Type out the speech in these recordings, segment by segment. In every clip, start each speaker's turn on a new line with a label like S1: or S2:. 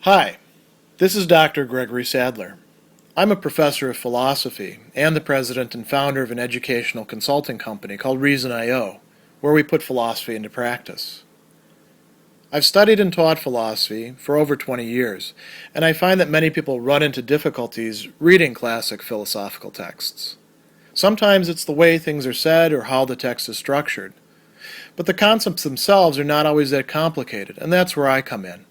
S1: Hi, this is Dr. Gregory Sadler. I'm a professor of philosophy and the president and founder of an educational consulting company called Reason.io, where we put philosophy into practice. I've studied and taught philosophy for over 20 years, and I find that many people run into difficulties reading classic philosophical texts. Sometimes it's the way things are said or how the text is structured. But the concepts themselves are not always that complicated, and that's where I come in.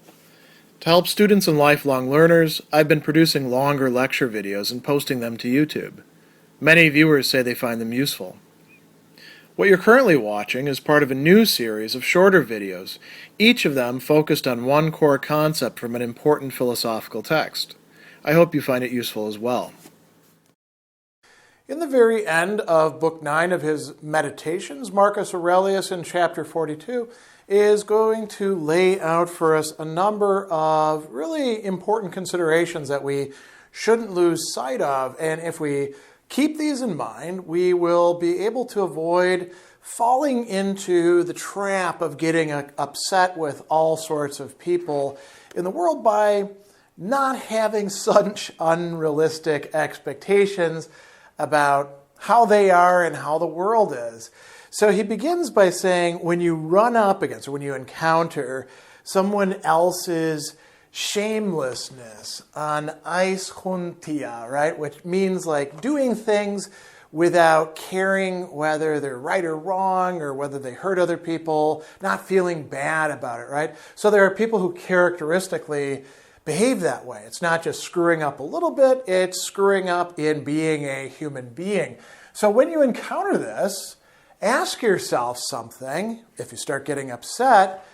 S1: To help students and lifelong learners, I've been producing longer lecture videos and posting them to YouTube. Many viewers say they find them useful. What you're currently watching is part of a new series of shorter videos, each of them focused on one core concept from an important philosophical text. I hope you find it useful as well. In the very end of Book 9 of his Meditations, Marcus Aurelius in chapter 42 is going to lay out for us a number of really important considerations that we shouldn't lose sight of. And if we keep these in mind, we will be able to avoid falling into the trap of getting upset with all sorts of people in the world by not having such unrealistic expectations about how they are and how the world is. So he begins by saying, when you run up against or when you encounter someone else's shamelessness, an aishuntia, right, which means like doing things without caring whether they're right or wrong or whether they hurt other people, not feeling bad about it, right? So there are people who characteristically behave that way. It's not just screwing up a little bit, it's screwing up in being a human being. So when you encounter this, ask yourself something, if you start getting upset,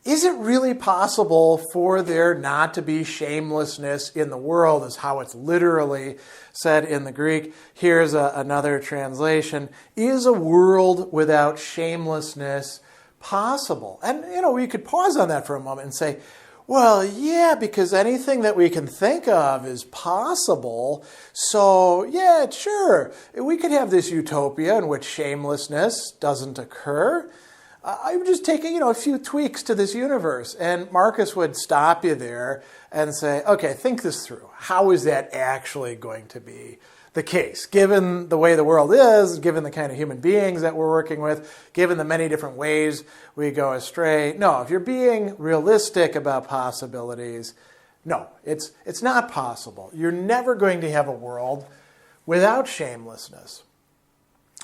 S1: is it really possible for there not to be shamelessness in the world, is how it's literally said in the Greek. Here's another translation. Is a world without shamelessness possible? And, we could pause on that for a moment and say, well, yeah, because anything that we can think of is possible. So, yeah, sure, we could have this utopia in which shamelessness doesn't occur. I'm just taking, a few tweaks to this universe. And Marcus would stop you there and say, okay, think this through. How is that actually going to be the case? Given the way the world is, given the kind of human beings that we're working with, given the many different ways we go astray. No, if you're being realistic about possibilities, no, it's not possible. You're never going to have a world without shamelessness.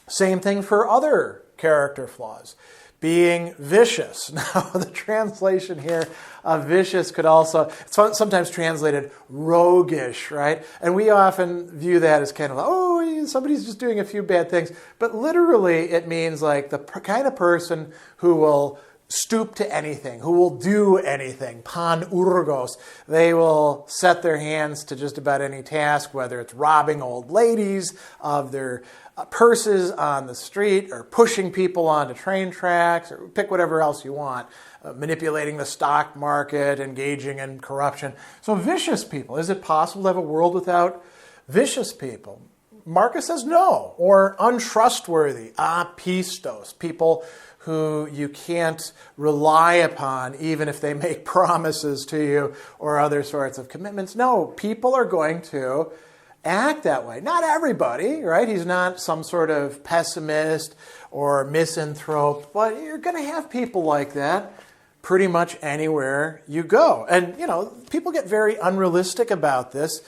S1: Same thing for other character flaws. Being vicious. Now, the translation here of vicious could also, it's sometimes translated roguish, right? And we often view that as kind of, somebody's just doing a few bad things. But literally, it means like the kind of person who will stoop to anything, who will do anything, pan urgos. They will set their hands to just about any task, whether it's robbing old ladies of their purses on the street or pushing people onto train tracks or pick whatever else you want, manipulating the stock market, engaging in corruption. So vicious people. Is it possible to have a world without vicious people? Marcus says no. Or untrustworthy, apistos, people who you can't rely upon even if they make promises to you or other sorts of commitments. No, people are going to act that way. Not everybody, right? He's not some sort of pessimist or misanthrope, but you're going to have people like that pretty much anywhere you go. And, people get very unrealistic about this.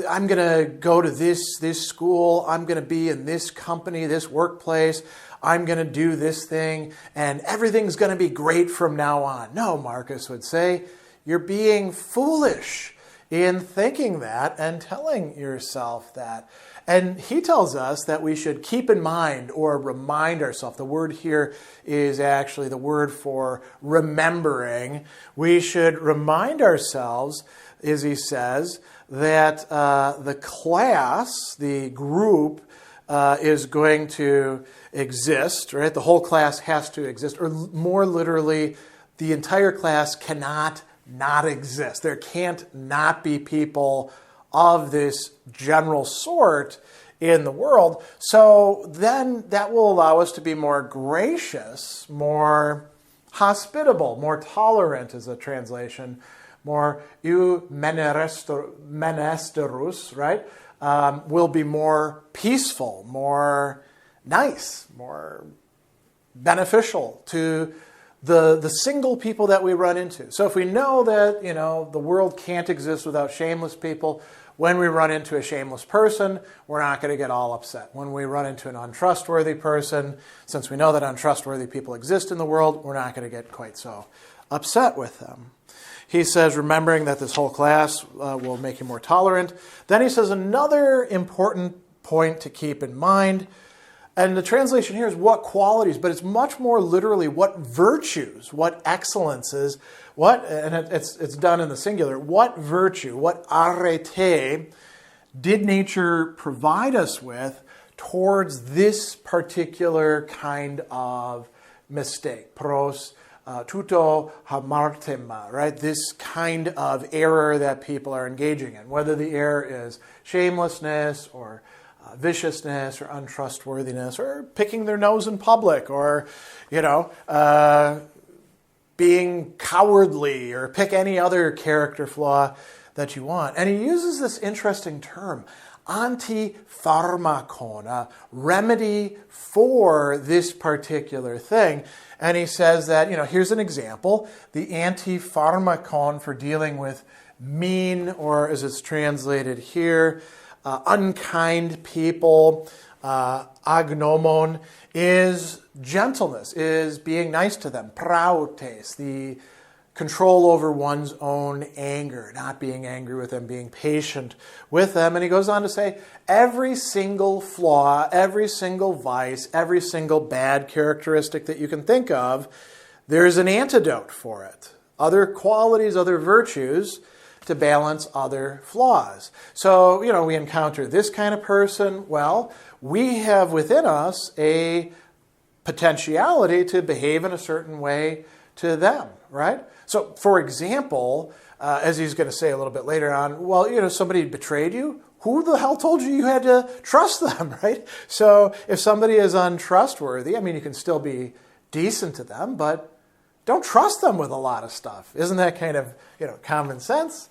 S1: I'm going to go to this school. I'm going to be in this company, this workplace. I'm going to do this thing, and everything's going to be great from now on. No, Marcus would say, you're being foolish in thinking that and telling yourself that. And he tells us that we should keep in mind or remind ourselves. The word here is actually the word for remembering. We should remind ourselves, as he says, that the class, the group, is going to exist, right? The whole class has to exist, or more literally, the entire class cannot not exist. There can't not be people of this general sort in the world. So then that will allow us to be more gracious, more hospitable, more tolerant is a translation more menesterus, right? Will be more peaceful, more nice, more beneficial to the single people that we run into. So if we know that, the world can't exist without shameless people, when we run into a shameless person, we're not going to get all upset. When we run into an untrustworthy person, since we know that untrustworthy people exist in the world, we're not going to get quite so upset with them. He says, remembering that this whole class will make you more tolerant. Then he says another important point to keep in mind, and the translation here is what qualities, but it's much more literally what virtues, what excellences, and it's done in the singular, what virtue, what arete did nature provide us with towards this particular kind of mistake, pros tuto hamartema, right? This kind of error that people are engaging in, whether the error is shamelessness or viciousness or untrustworthiness or picking their nose in public or, being cowardly or pick any other character flaw that you want. And he uses this interesting term, antipharmakon, a remedy for this particular thing. And he says that, here's an example. The antipharmakon for dealing with mean, or as it's translated here, unkind people, agnomon, is gentleness, is being nice to them. Prautes, the control over one's own anger, not being angry with them, being patient with them. And he goes on to say, every single flaw, every single vice, every single bad characteristic that you can think of, there's an antidote for it. Other qualities, other virtues to balance other flaws. So, we encounter this kind of person. Well, we have within us a potentiality to behave in a certain way to them, right? So, for example, as he's going to say a little bit later on, somebody betrayed you. Who the hell told you you had to trust them, right? So, if somebody is untrustworthy, you can still be decent to them, but don't trust them with a lot of stuff. Isn't that kind of, common sense?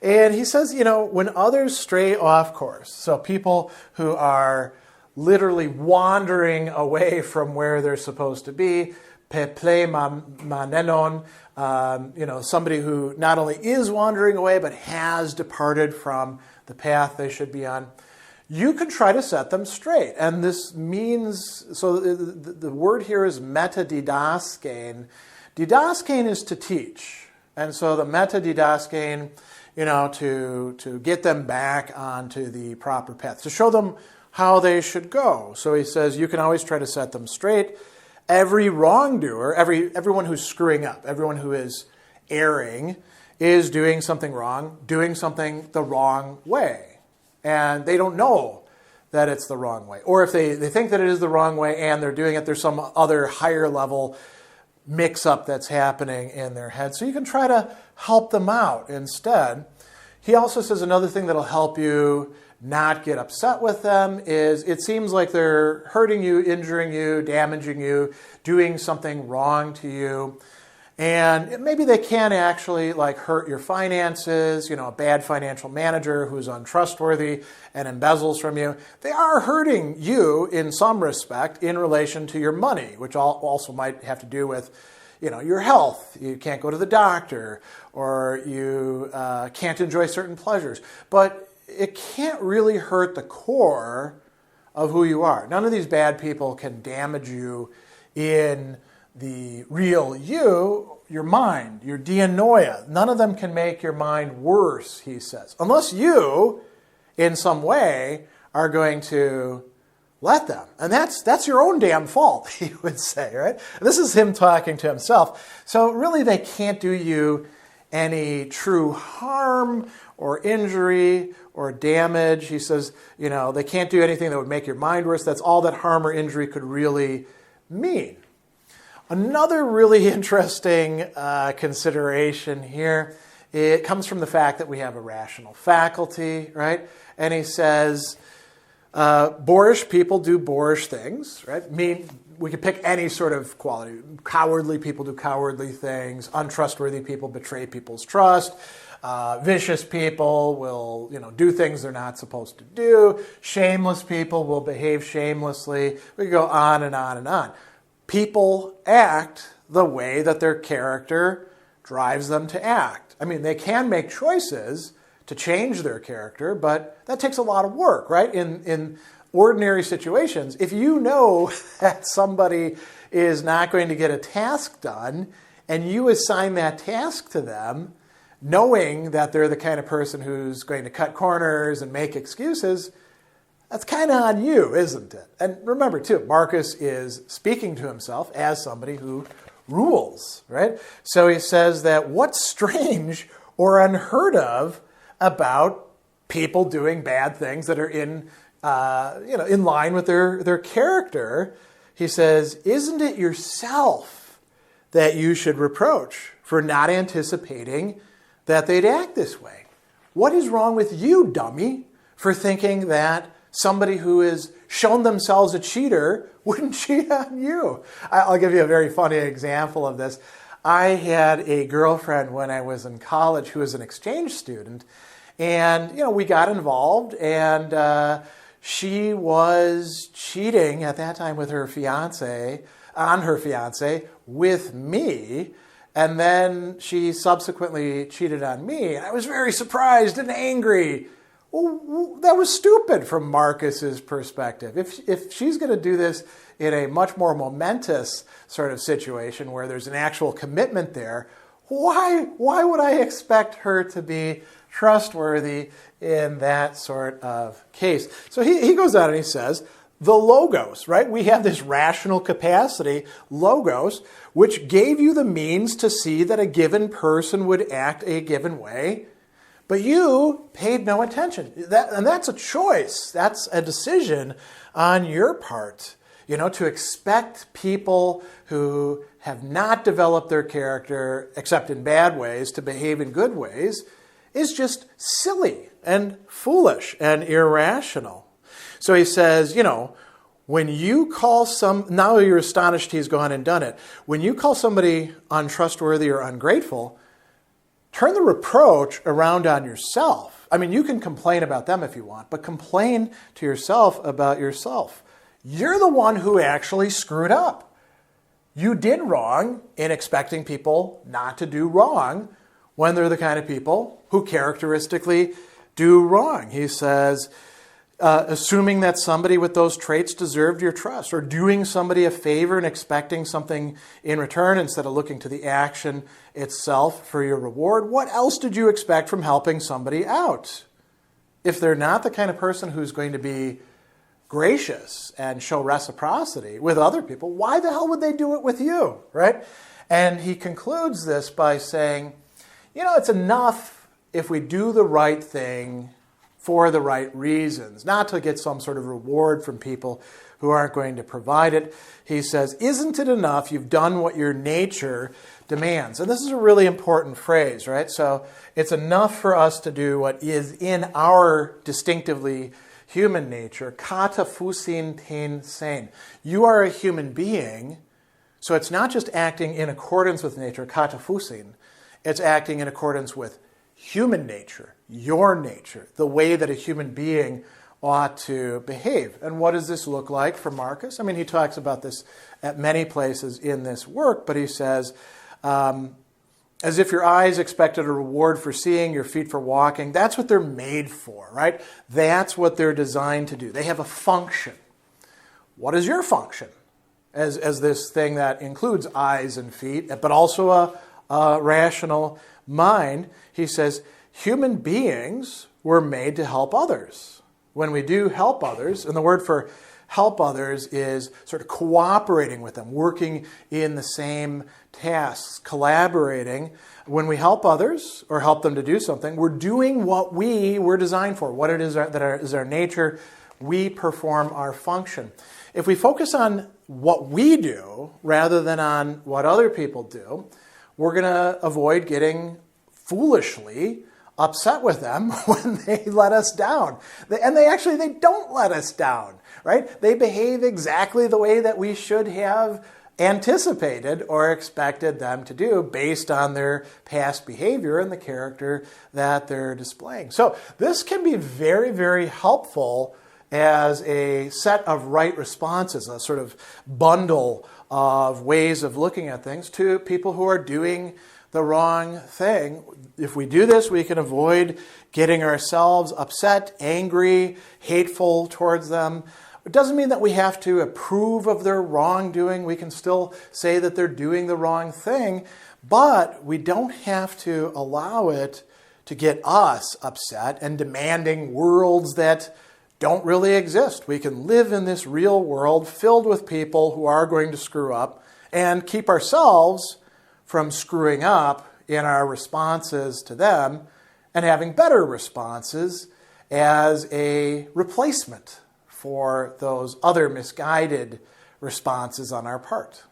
S1: And he says, when others stray off course, so people who are literally wandering away from where they're supposed to be, peple manenon, somebody who not only is wandering away, but has departed from the path they should be on, you can try to set them straight. And this means, so the word here is metadidaskein. Didaskein is to teach. And so the metadidaskein, to get them back onto the proper path, to show them how they should go. So he says you can always try to set them straight. Every wrongdoer, everyone who's screwing up, everyone who is erring, is doing something wrong, doing something the wrong way. And they don't know that it's the wrong way. Or if they think that it is the wrong way and they're doing it, there's some other higher level mix-up that's happening in their head. So you can try to help them out instead. He also says another thing that'll help you not get upset with them is it seems like they're hurting you, injuring you, damaging you, doing something wrong to you. And maybe they can actually hurt your finances, a bad financial manager who's untrustworthy and embezzles from you. They are hurting you in some respect in relation to your money, which also might have to do with, your health. You can't go to the doctor or you can't enjoy certain pleasures. But it can't really hurt the core of who you are. None of these bad people can damage you in the real you, your mind, your dianoia. None of them can make your mind worse, he says. Unless you, in some way, are going to let them. And that's your own damn fault, he would say, right? This is him talking to himself. So really they can't do you any true harm or injury or damage. He says, they can't do anything that would make your mind worse. That's all that harm or injury could really mean. Another really interesting consideration here, it comes from the fact that we have a rational faculty, right? And he says, Boorish people do boorish things, right? We could pick any sort of quality. Cowardly people do cowardly things. Untrustworthy people betray people's trust. Vicious people will, do things they're not supposed to do. Shameless people will behave shamelessly. We could go on and on and on. People act the way that their character drives them to act. I mean, they can make choices to change their character, but that takes a lot of work, right? In ordinary situations, if you know that somebody is not going to get a task done and you assign that task to them, knowing that they're the kind of person who's going to cut corners and make excuses, that's kind of on you, isn't it? And remember, too, Marcus is speaking to himself as somebody who rules, right? So he says that what's strange or unheard of about people doing bad things that are in line with their character? He says, isn't it yourself that you should reproach for not anticipating that they'd act this way? What is wrong with you, dummy, for thinking that somebody who has shown themselves a cheater wouldn't cheat on you? I'll give you a very funny example of this. I had a girlfriend when I was in college who was an exchange student, and we got involved, and she was cheating at that time with her fiance, with me. And then she subsequently cheated on me. And I was very surprised and angry. Well, that was stupid from Marcus's perspective. If she's going to do this in a much more momentous sort of situation where there's an actual commitment there, why would I expect her to be trustworthy in that sort of case? So he goes on and he says, the logos, right? We have this rational capacity, logos, which gave you the means to see that a given person would act a given way, but you paid no attention. And that's a choice. That's a decision on your part. To expect people who have not developed their character, except in bad ways, to behave in good ways is just silly and foolish and irrational. So he says, when you call now you're astonished he's gone and done it. When you call somebody untrustworthy or ungrateful, turn the reproach around on yourself. I mean, you can complain about them if you want, but complain to yourself about yourself. You're the one who actually screwed up. You did wrong in expecting people not to do wrong when they're the kind of people who characteristically do wrong. He says, assuming that somebody with those traits deserved your trust, or doing somebody a favor and expecting something in return instead of looking to the action itself for your reward. What else did you expect from helping somebody out? If they're not the kind of person who's going to be gracious and show reciprocity with other people, why the hell would they do it with you, right? And he concludes this by saying, it's enough if we do the right thing for the right reasons, not to get some sort of reward from people who aren't going to provide it. He says, isn't it enough you've done what your nature demands? And this is a really important phrase, right? So it's enough for us to do what is in our distinctively human nature. Kata fusin ten sein. You are a human being, so it's not just acting in accordance with nature, kata fusin. It's acting in accordance with human nature, your nature, the way that a human being ought to behave. And what does this look like for Marcus? I mean, he talks about this at many places in this work, but he says, as if your eyes expected a reward for seeing, your feet for walking. That's what they're made for, right? That's what they're designed to do. They have a function. What is your function as this thing that includes eyes and feet, but also a rational mind? He says, human beings were made to help others. When we do help others, and the word for help others is sort of cooperating with them, working in the same tasks, collaborating. When we help others or help them to do something, we're doing what we were designed for, what it is that is our nature. We perform our function. If we focus on what we do rather than on what other people do, we're going to avoid getting foolishly upset with them when they let us down. And they don't let us down, right? They behave exactly the way that we should have anticipated or expected them to do based on their past behavior and the character that they're displaying. So this can be very, very helpful as a set of right responses, a sort of bundle of ways of looking at things to people who are doing the wrong thing. If we do this, we can avoid getting ourselves upset, angry, hateful towards them. It doesn't mean that we have to approve of their wrongdoing. We can still say that they're doing the wrong thing, but we don't have to allow it to get us upset and demanding worlds that don't really exist. We can live in this real world filled with people who are going to screw up and keep ourselves from screwing up in our responses to them and having better responses as a replacement for those other misguided responses on our part.